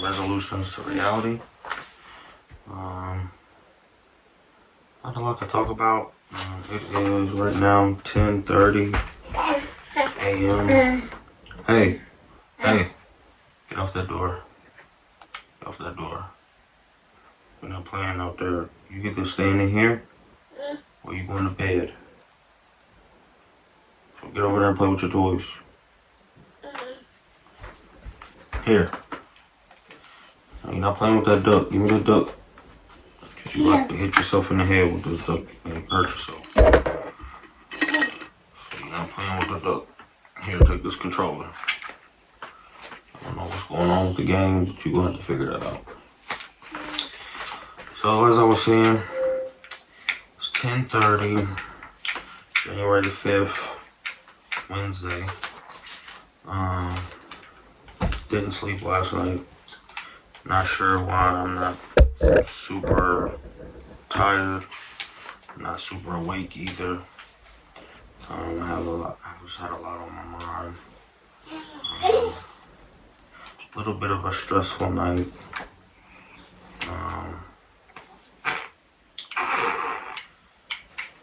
resolutions to reality. Not a lot to talk about. It is right now 10:30 a.m. Hey, get off that door. Get off that door. We're not playing out there. You get to staying in here, or you going to bed. So get over there and play with your toys. Here. No, you're not playing with that duck. Give me the duck. Because you like to hit yourself in the head with this duck and hurt yourself. So you're not playing with the duck. Here, take this controller. I don't know what's going on with the game, but you're going to have to figure that out. So as I was saying, it's 10:30, January the 5th, Wednesday. Didn't sleep last night. Not sure why. I'm not super tired. Not super awake either. I just had a lot on my mind. A little bit of a stressful night.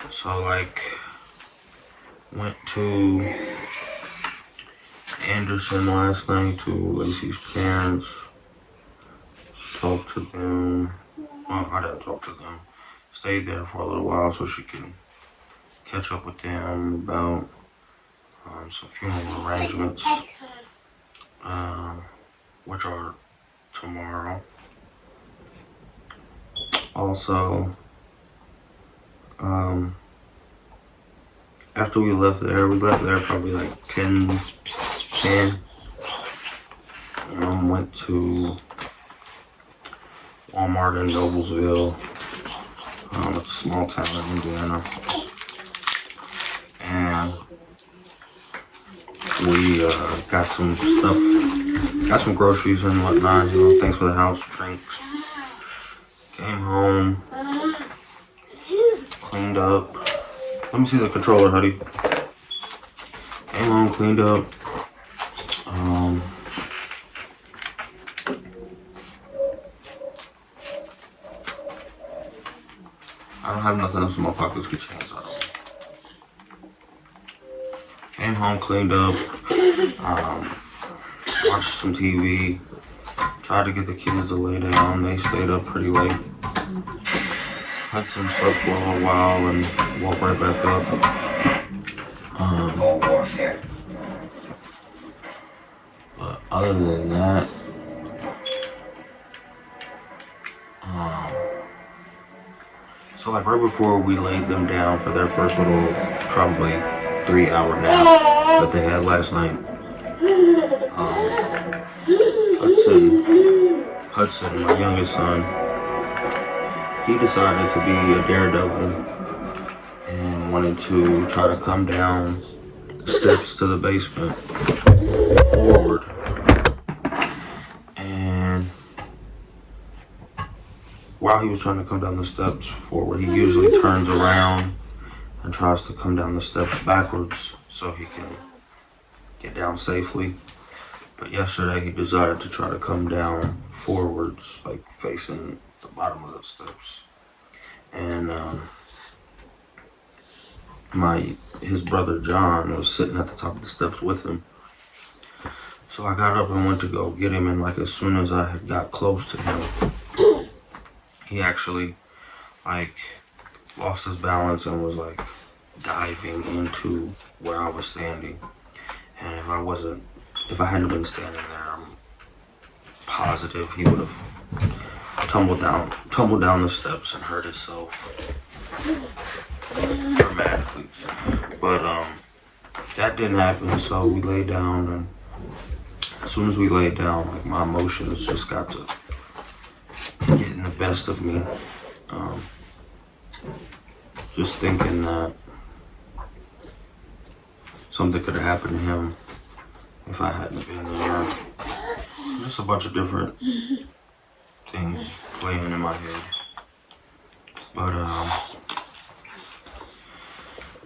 So like, went to Anderson last night to Lacey's parents. Talked to them. Well, I didn't talk to them. Stayed there for a little while so she can catch up with them about some funeral arrangements, which are tomorrow. Also, after we left there probably like 10. Went to Walmart in Noblesville. It's a small town in Indiana. And we got some stuff, got some groceries and whatnot, things for the house, drinks. Came home, cleaned up. Let me see the controller, honey. Came home, cleaned up. I don't have nothing else in my pockets. Get your hands out of it. Came home, cleaned up, watched some TV, tried to get the kids to lay down. They stayed up pretty late. Hudson slept for a little while and woke right back up. But other than that, so like right before we laid them down for their first little, probably 3-hour nap that they had last night, Hudson, my youngest son, he decided to be a daredevil and wanted to try to come down the steps to the basement forward. And while he was trying to come down the steps forward, he usually turns around and tries to come down the steps backwards so he can get down safely. But yesterday he decided to try to come down forwards, like facing the bottom of the steps. And his brother John was sitting at the top of the steps with him. So I got up and went to go get him, and like as soon as I had got close to him, he actually like lost his balance and was like diving into where I was standing. And if I hadn't been standing there, I'm positive he would have tumbled down the steps and hurt himself dramatically. But that didn't happen, so we laid down, and as soon as we laid down, like my emotions just got to getting the best of me. Just thinking that something could have happened to him if I hadn't been there. Just a bunch of different things playing in my head. But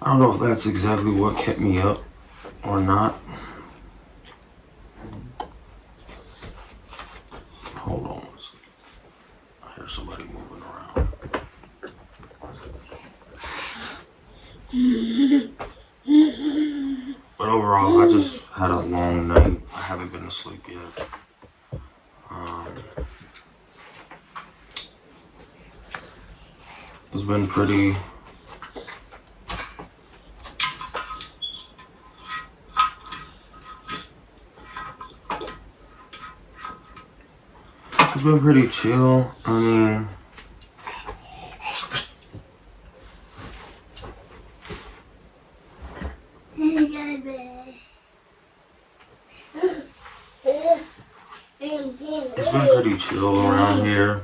I don't know if that's exactly what kept me up or not. Hold somebody moving around. But overall, I just had a long night. I haven't been to sleep yet. It's been pretty... It's been pretty chill. I mean... It's been pretty chill around here.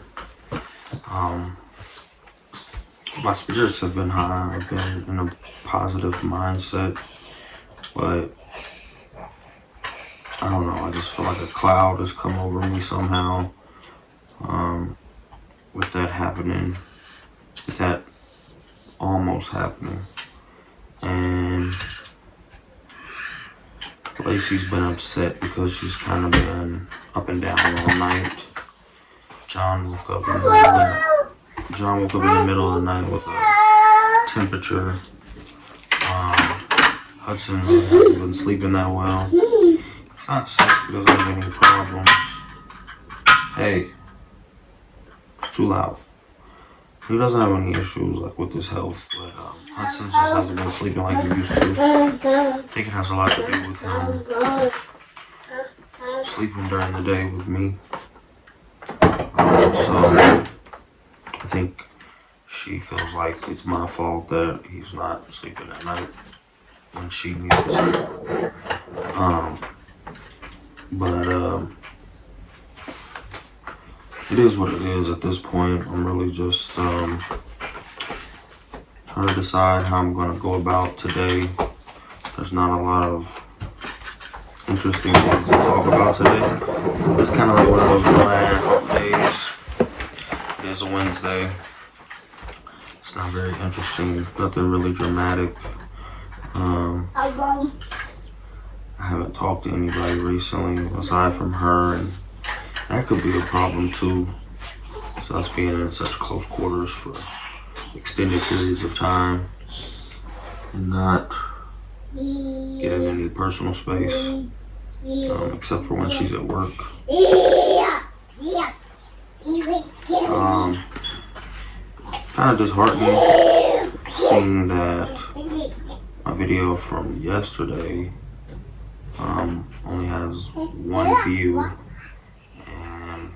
My spirits have been high. I've been in a positive mindset, but I don't know. I just feel like a cloud has come over me somehow. With that happening, with that almost happening, and Lacey's been upset because she's kind of been up and down all night. John woke up in the middle of the night with a temperature. Hudson hasn't been sleeping that well. It's not sick, he doesn't have any problems. Hey, it's too loud. He doesn't have any issues like with his health, but Hudson just hasn't been sleeping like he used to. I think it has a lot to do with him sleeping during the day with me. So I think she feels like it's my fault that he's not sleeping at night when she needs to sleep. But it is what it is at this point. I'm really just trying to decide how I'm going to go about today. There's not a lot of interesting things to talk about today. It's kind of like one of those bland days. It is a Wednesday. It's not very interesting. Nothing really dramatic. I haven't talked to anybody recently aside from her, and that could be a problem too. So us being in such close quarters for extended periods of time and not getting any personal space, except for when she's at work. Kind of disheartening seeing that my video from yesterday only has 1 view, and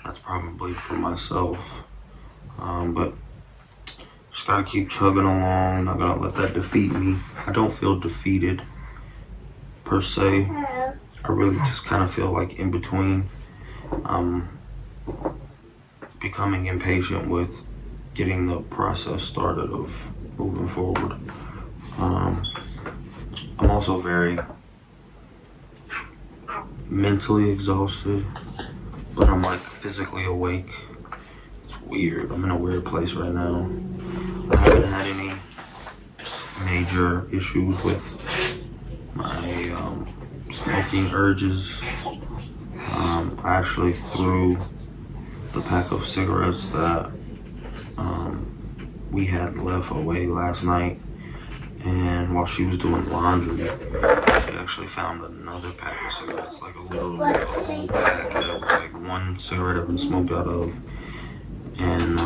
that's probably for myself. But just gotta keep chugging along. Not gonna let that defeat me. I don't feel defeated per se. I really just kind of feel like in between. I'm becoming impatient with getting the process started of moving forward. I'm also very mentally exhausted, but I'm like physically awake. It's weird. I'm in a weird place right now. I haven't had any major issues with my smoking urges. I actually threw the pack of cigarettes that we had left away last night, and while she was doing laundry, she actually found another pack of cigarettes, like a whole pack that like 1 cigarette had been smoked out of, and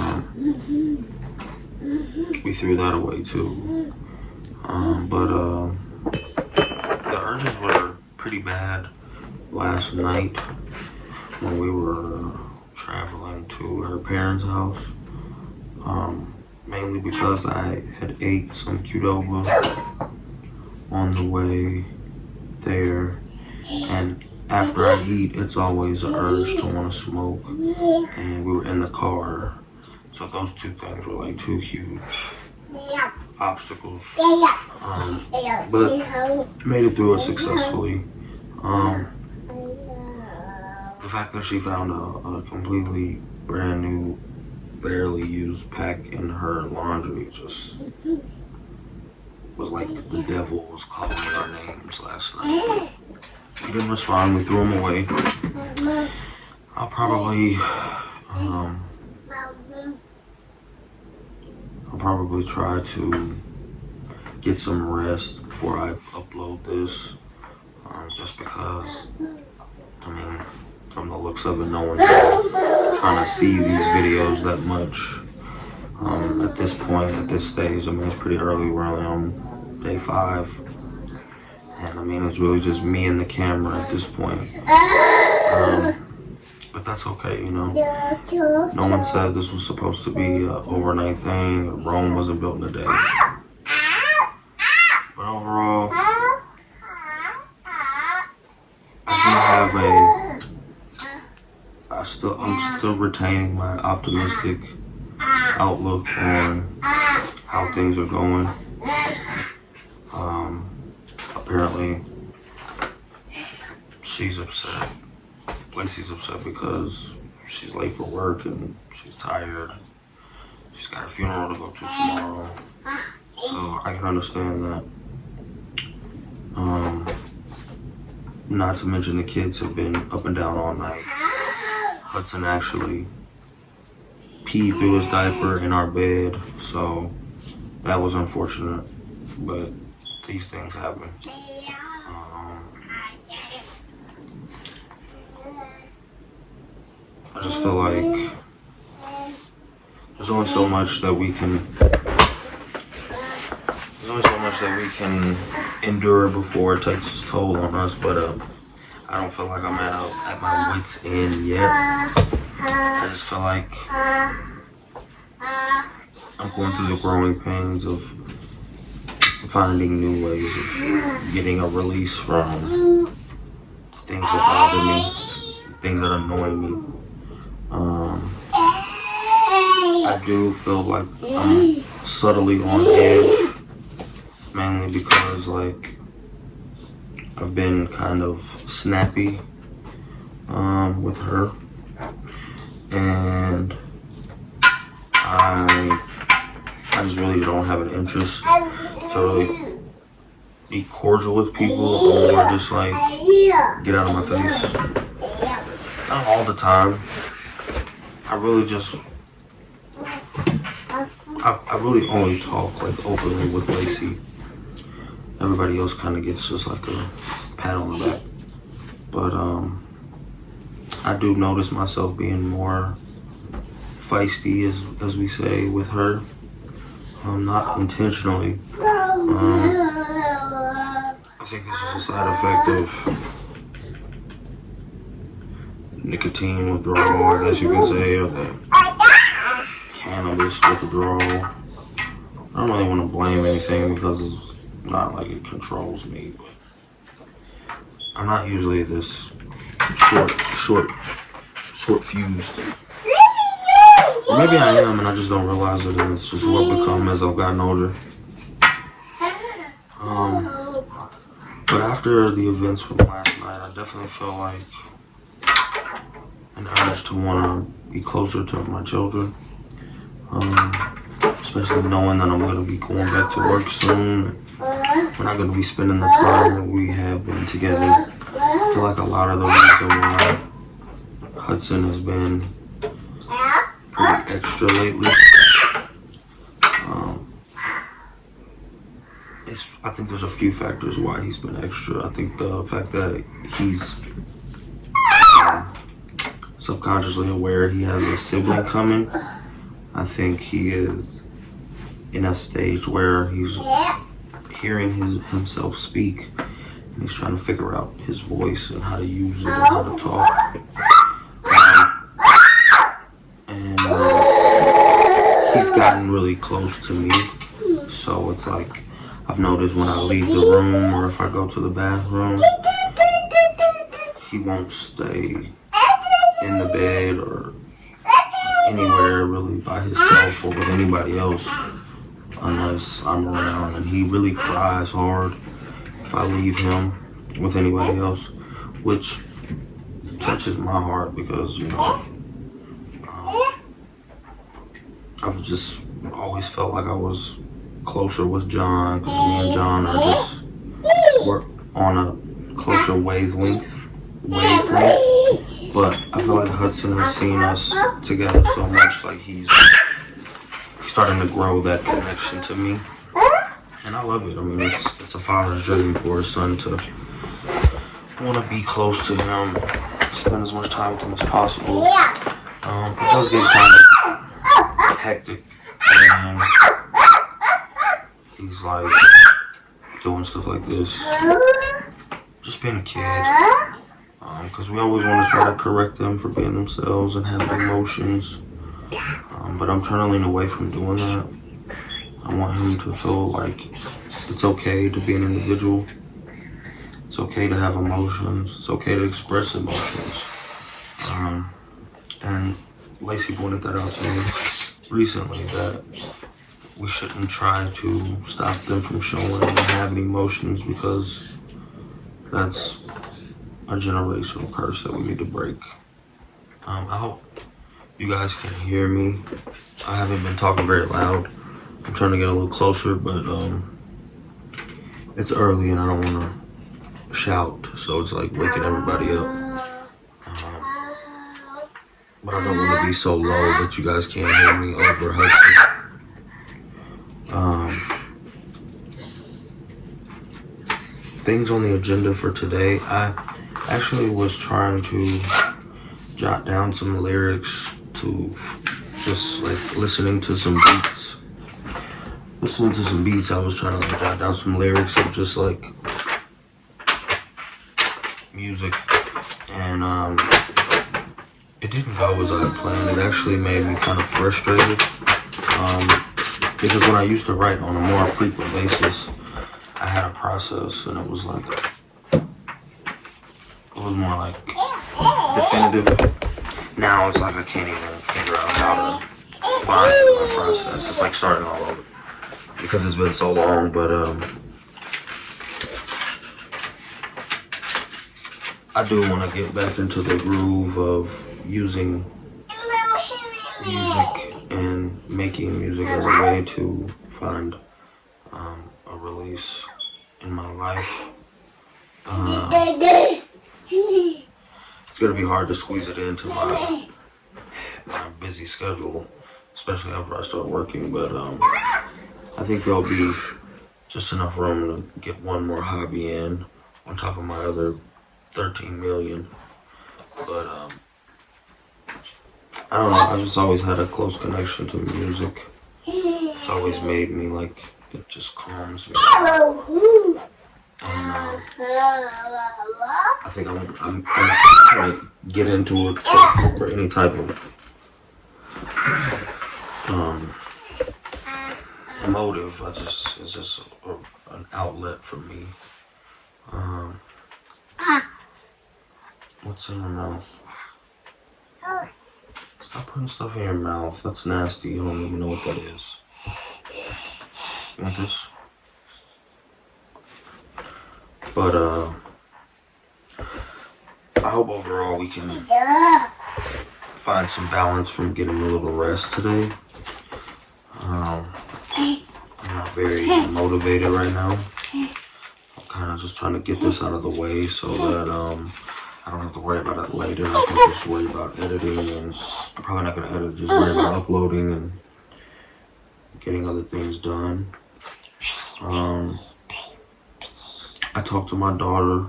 we threw that away too. But the urges were pretty bad last night when we were traveling to her parents' house. Mainly because I had ate some Qdoba on the way there, and after I eat, it's always an urge to want to smoke, and we were in the car, so those two things were like 2 huge obstacles, but made it through it successfully. The fact that she found a completely brand new, barely used pack in her laundry just was like the devil was calling our names last night. She didn't respond. We threw them away. I'll probably probably try to get some rest before I upload this. Just because, I mean, from the looks of it, no one's trying to see these videos that much. At this point, at this stage, I mean, it's pretty early. We're only on day 5. And I mean, it's really just me and the camera at this point. But that's okay, you know. No one said this was supposed to be an overnight thing. Rome wasn't built in a day. But overall, I'm still retaining my optimistic outlook on how things are going. Apparently, she's upset. Lacey's upset because she's late for work and she's tired. She's got a funeral to go to tomorrow. So I can understand that. Not to mention the kids have been up and down all night. Hudson actually peed through his diaper in our bed, so that was unfortunate, but these things happen. I just feel like there's only so much that we can endure before it takes its toll on us, but I don't feel like I'm at my wit's end yet. I just feel like I'm going through the growing pains of finding new ways of getting a release from things that bother me, things that annoy me. I do feel like I'm subtly on edge, mainly because like I've been kind of snappy with her, and I just really don't have an interest to really be cordial with people or just like get out of my face. Not all the time. I really only talk like openly with Lacey. Everybody else kind of gets just like a pat on the back. But I do notice myself being more feisty, as we say, with her. Not intentionally. I think this is a side effect of nicotine withdrawal, I guess you can say, or the cannabis withdrawal. I don't really want to blame anything because it's not like it controls me, but I'm not usually this short fused. Or maybe I am and I just don't realize it, and it's just what I've become as I've gotten older. But after the events from last night, I definitely feel like an urge to want to be closer to my children. Especially knowing that I'm going to be going back to work soon. We're not going to be spending the time that we have been together. I feel like a lot of the reason why Hudson has been pretty extra lately. I think there's a few factors why he's been extra. I think the fact that he's subconsciously aware he has a sibling coming. I think he is in a stage where he's hearing himself speak, and he's trying to figure out his voice and how to use it and how to talk. And he's gotten really close to me, so it's like I've noticed when I leave the room or if I go to the bathroom, he won't stay in the bed or anywhere really by himself or with anybody else unless I'm around, and he really cries hard if I leave him with anybody else, which touches my heart because, you know, I've just always felt like I was closer with John because me and John are just, we're on a closer wavelength. But I feel like Hudson has seen us together so much, like he's starting to grow that connection to me. And I love it. I mean, it's a father's dream for his son to want to be close to him, spend as much time with him as possible. It does get kind of hectic, and he's like doing stuff like this, just being a kid. Because we always want to try to correct them for being themselves and having emotions. But I'm trying to lean away from doing that. I want him to feel like it's okay to be an individual. It's okay to have emotions. It's okay to express emotions. And Lacey pointed that out to me recently, that we shouldn't try to stop them from showing and having emotions, because that's a generational curse that we need to break. I hope you guys can hear me. I haven't been talking very loud. I'm trying to get a little closer, but it's early and I don't want to shout, so it's like waking everybody up. But I don't want to be so low that you guys can't hear me over Hudson. Things on the agenda for today. I actually was trying to jot down some lyrics to just like listening to some beats. I was trying to jot down some lyrics of just like music, and it didn't go as I had planned. It actually made me kind of frustrated, because when I used to write on a more frequent basis, I had a process, and it was more like definitive. Now it's like I can't even figure out how to find my process. It's like starting all over because it's been so long. But I do want to get back into the groove of using music and making music as a way to find a release in my life. It's gonna be hard to squeeze it into my busy schedule, especially after I start working, but I think there'll be just enough room to get one more hobby in on top of my other 13 million. But I don't know, I just always had a close connection to music. It's always made me like, it just calms me. And I think I'm trying to get into it for any type of motive. It's just an outlet for me. What's in my mouth? Stop putting stuff in your mouth. That's nasty. You don't even know what that is. You want this? But I hope overall we can find some balance from getting a little rest today. I'm not very motivated right now. I'm kind of just trying to get this out of the way so that I don't have to worry about it later. I can just worry about editing, and I'm probably not going to edit, just worry about uploading and getting other things done. I talked to my daughter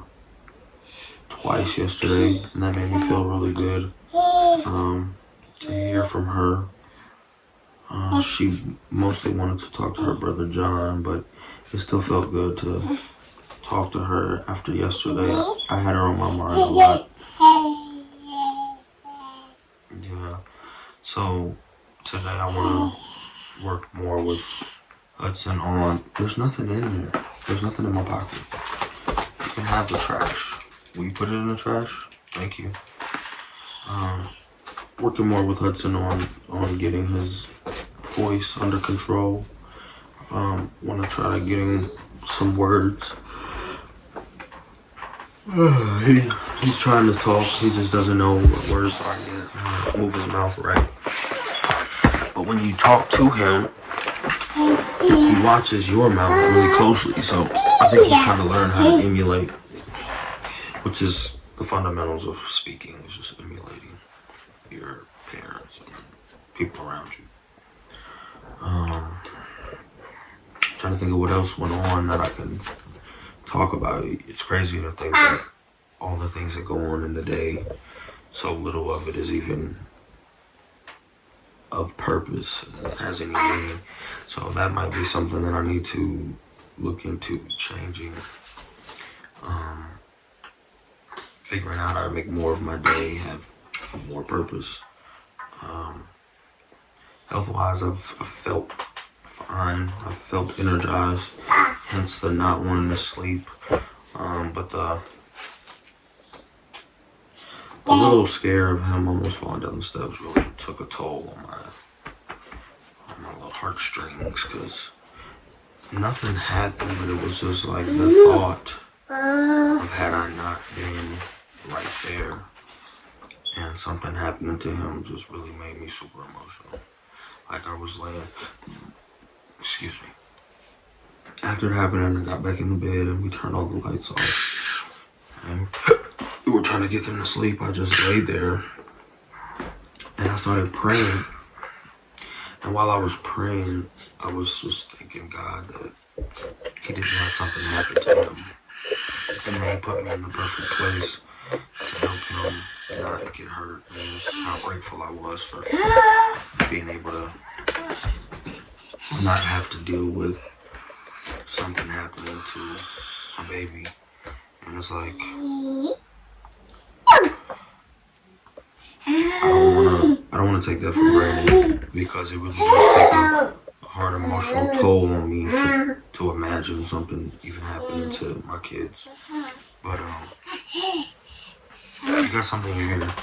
twice yesterday, and that made me feel really good to hear from her. She mostly wanted to talk to her brother John, but it still felt good to talk to her after yesterday. I had her on my mind a lot. Yeah. So today I want to work more with Hudson on. There's nothing in there. There's nothing in my pocket. You can have the trash. Will you put it in the trash? Thank you. Working more with Hudson on getting his voice under control. Want to try to get him some words. He's trying to talk. He just doesn't know what words are yet. Move his mouth right. But when you talk to him, he watches your mouth really closely. So I think he's trying to learn how to emulate, which is the fundamentals of speaking. Is just emulating your parents and people around you. Trying to think of what else went on that I can talk about. It's crazy to think that all the things that go on in the day, so little of it is even of purpose, has any meaning. So that might be something that I need to look into changing. Figuring out how to make more of my day have more purpose. Health-wise, I've felt fine. I've felt energized, hence the not wanting to sleep. But the little scare of him almost falling down the steps really took a toll on my little heartstrings, because nothing happened, but it was just like the thought of had I not been right there and something happening to him just really made me super emotional. Like I was laying, excuse me. After it happened, I got back in the bed and we turned all the lights off. And we were trying to get them to sleep. I just laid there and I started praying. And while I was praying, I was just thanking God that He didn't let something happen to him. And He put me in the perfect place to help him not get hurt. And just how grateful I was for being able to not have to deal with something happening to a baby. And it's like, I don't wanna take that for granted, because it really does take a hard emotional toll on me to imagine something even happening to my kids. But you got something in your hair.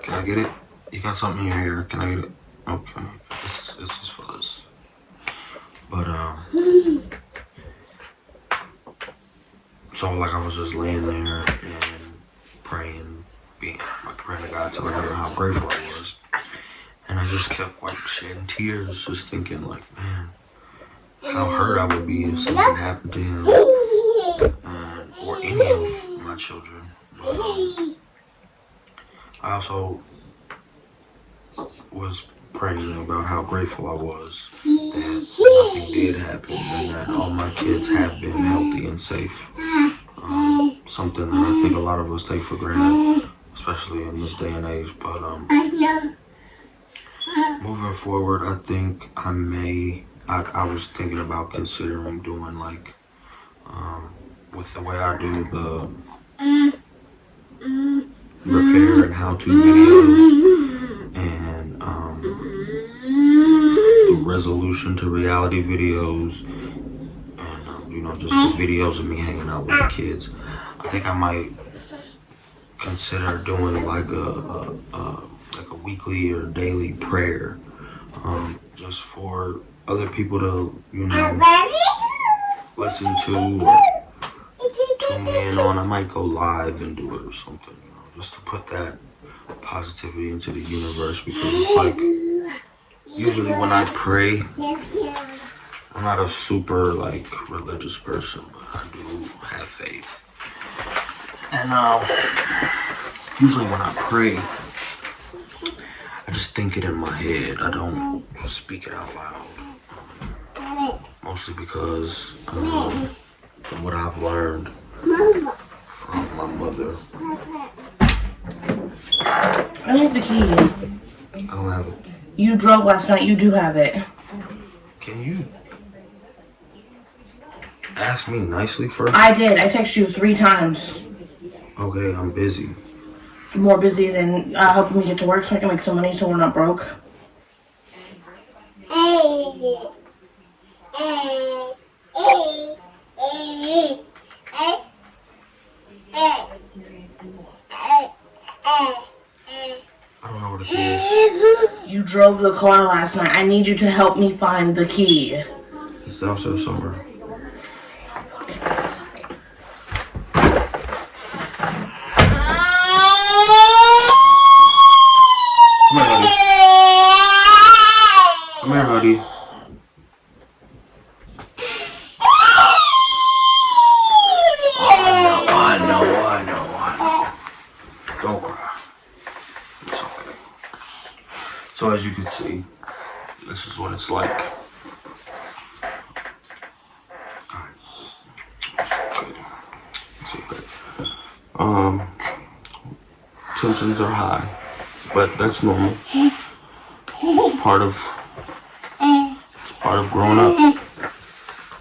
Can I get it? You got something in your hair. Can I get it? Okay. This is for this. But so like I was just laying there and praying, praying to God, telling her how grateful I was. And I just kept like shedding tears, just thinking like, man, how hurt I would be if something happened to him or any of my children. But I also was praying about how grateful I was that nothing did happen and that all my kids have been healthy and safe. Something that I think a lot of us take for granted, especially in this day and age. But moving forward, I think I was thinking about considering doing like, with the way I do the repair and how-to videos and the resolution to reality videos and just the videos of me hanging out with the kids. I think I might consider doing like a weekly or daily prayer, just for other people to listen to or tune in on. I might go live and do it or something, just to put that positivity into the universe, because it's like usually when I pray, I'm not a super like religious person, but I do have faith. And usually when I pray, I just think it in my head. I don't speak it out loud. Mostly because from what I've learned from my mother. I need the key. I don't have it. You drove last night. You do have it. Can you ask me nicely first? I did. I texted you 3 times. Okay, I'm busy. More busy than helping me get to work so I can make some money so we're not broke. I don't know where the key is. You drove the car last night. I need you to help me find the key. It's downstairs somewhere. Come here, buddy. I know. Don't cry. It's okay. So as you can see, This is what it's like. It's okay. Tensions are high, but that's normal. It's part of growing up.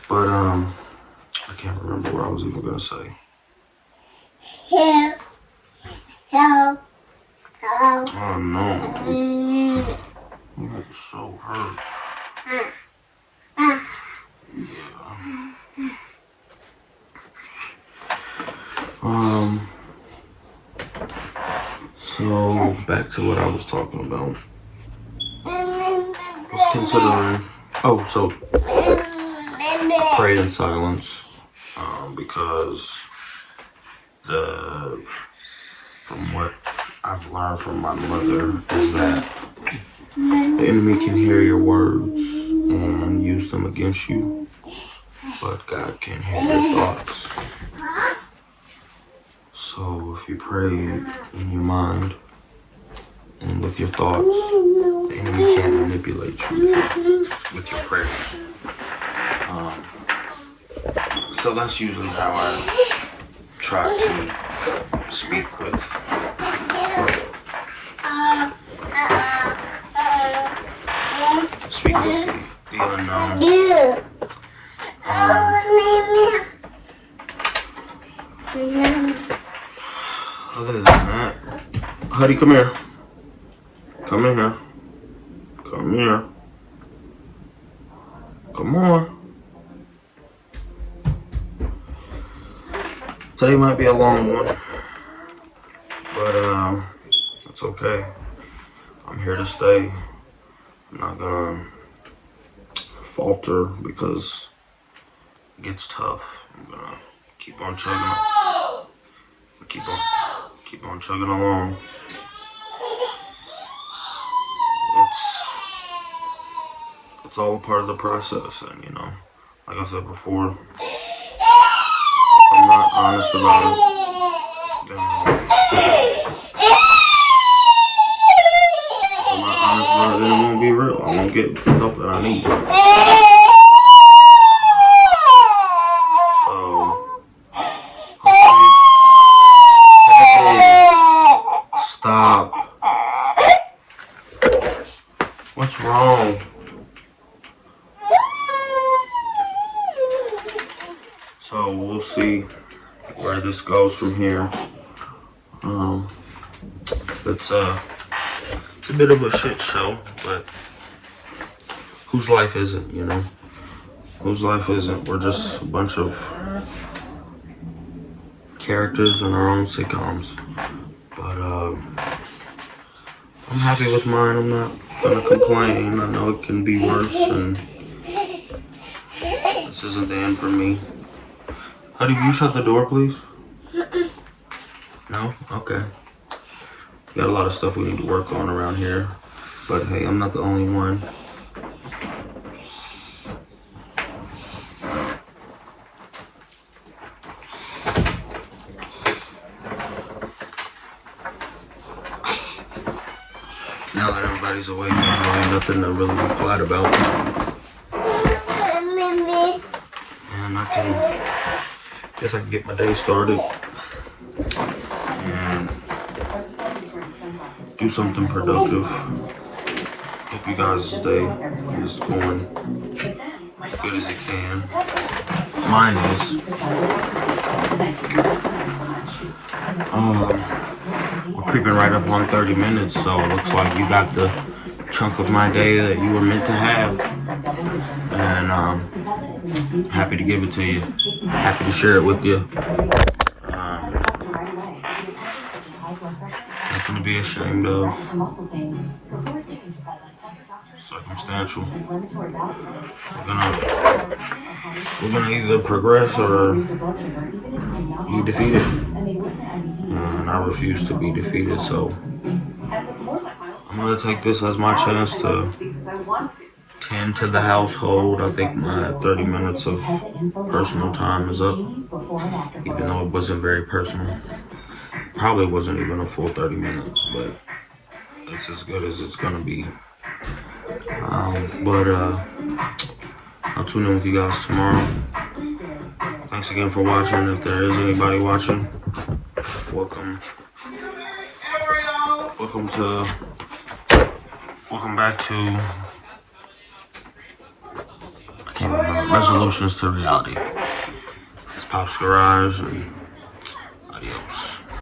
But I can't remember what I was even gonna say. Help. Oh no. You're so hurt. Yeah. So back to what I was talking about. It's considering. Oh, so pray in silence, because from what I've learned from my mother is that the enemy can hear your words and use them against you, but God can hear your thoughts. So if you pray in your mind and with your thoughts, the enemy can't manipulate you with your prayers. So that's usually how I try to speak with the unknown. Other than that, Huddy, come here. Come in here. Come here. Come on. Today might be a long one, but it's okay. I'm here to stay. I'm not gonna falter because it gets tough. I'm gonna keep on chugging. Keep on chugging along. It's all a part of the process, and you know, like I said before, if I'm not honest about it, then if I'm not honest about it, then it won't be real. I won't get the help that I need. Stop. What's wrong? So we'll see where this goes from here. It's a bit of a shit show, but whose life isn't, you know? Whose life isn't? We're just a bunch of characters in our own sitcoms. But I'm happy with mine. I'm not gonna complain. I know it can be worse, and this isn't the end for me. Honey, will you shut the door, please? No? Okay. We got a lot of stuff we need to work on around here. But hey, I'm not the only one. Now that everybody's awake, there's really nothing to really be glad about. And guess I can get my day started and do something productive. Hope you guys' day is going as good as it can. Mine is. We're creeping right up on 30 minutes, so it looks like you got the chunk of my day that you were meant to have. And happy to give it to you. Happy to share it with you. Nothing to be ashamed of. Circumstantial. We're gonna either progress or be defeated. And I refuse to be defeated, so I'm gonna take this as my chance to tend to the household. I think my 30 minutes of personal time is up, even though it wasn't very personal. Probably wasn't even a full 30 minutes, but it's as good as it's gonna be. I'll tune in with you guys tomorrow. Thanks again for watching. If there is anybody watching, welcome. Welcome back to, I can't remember, Resolutions to Reality. It's Popz Garage, and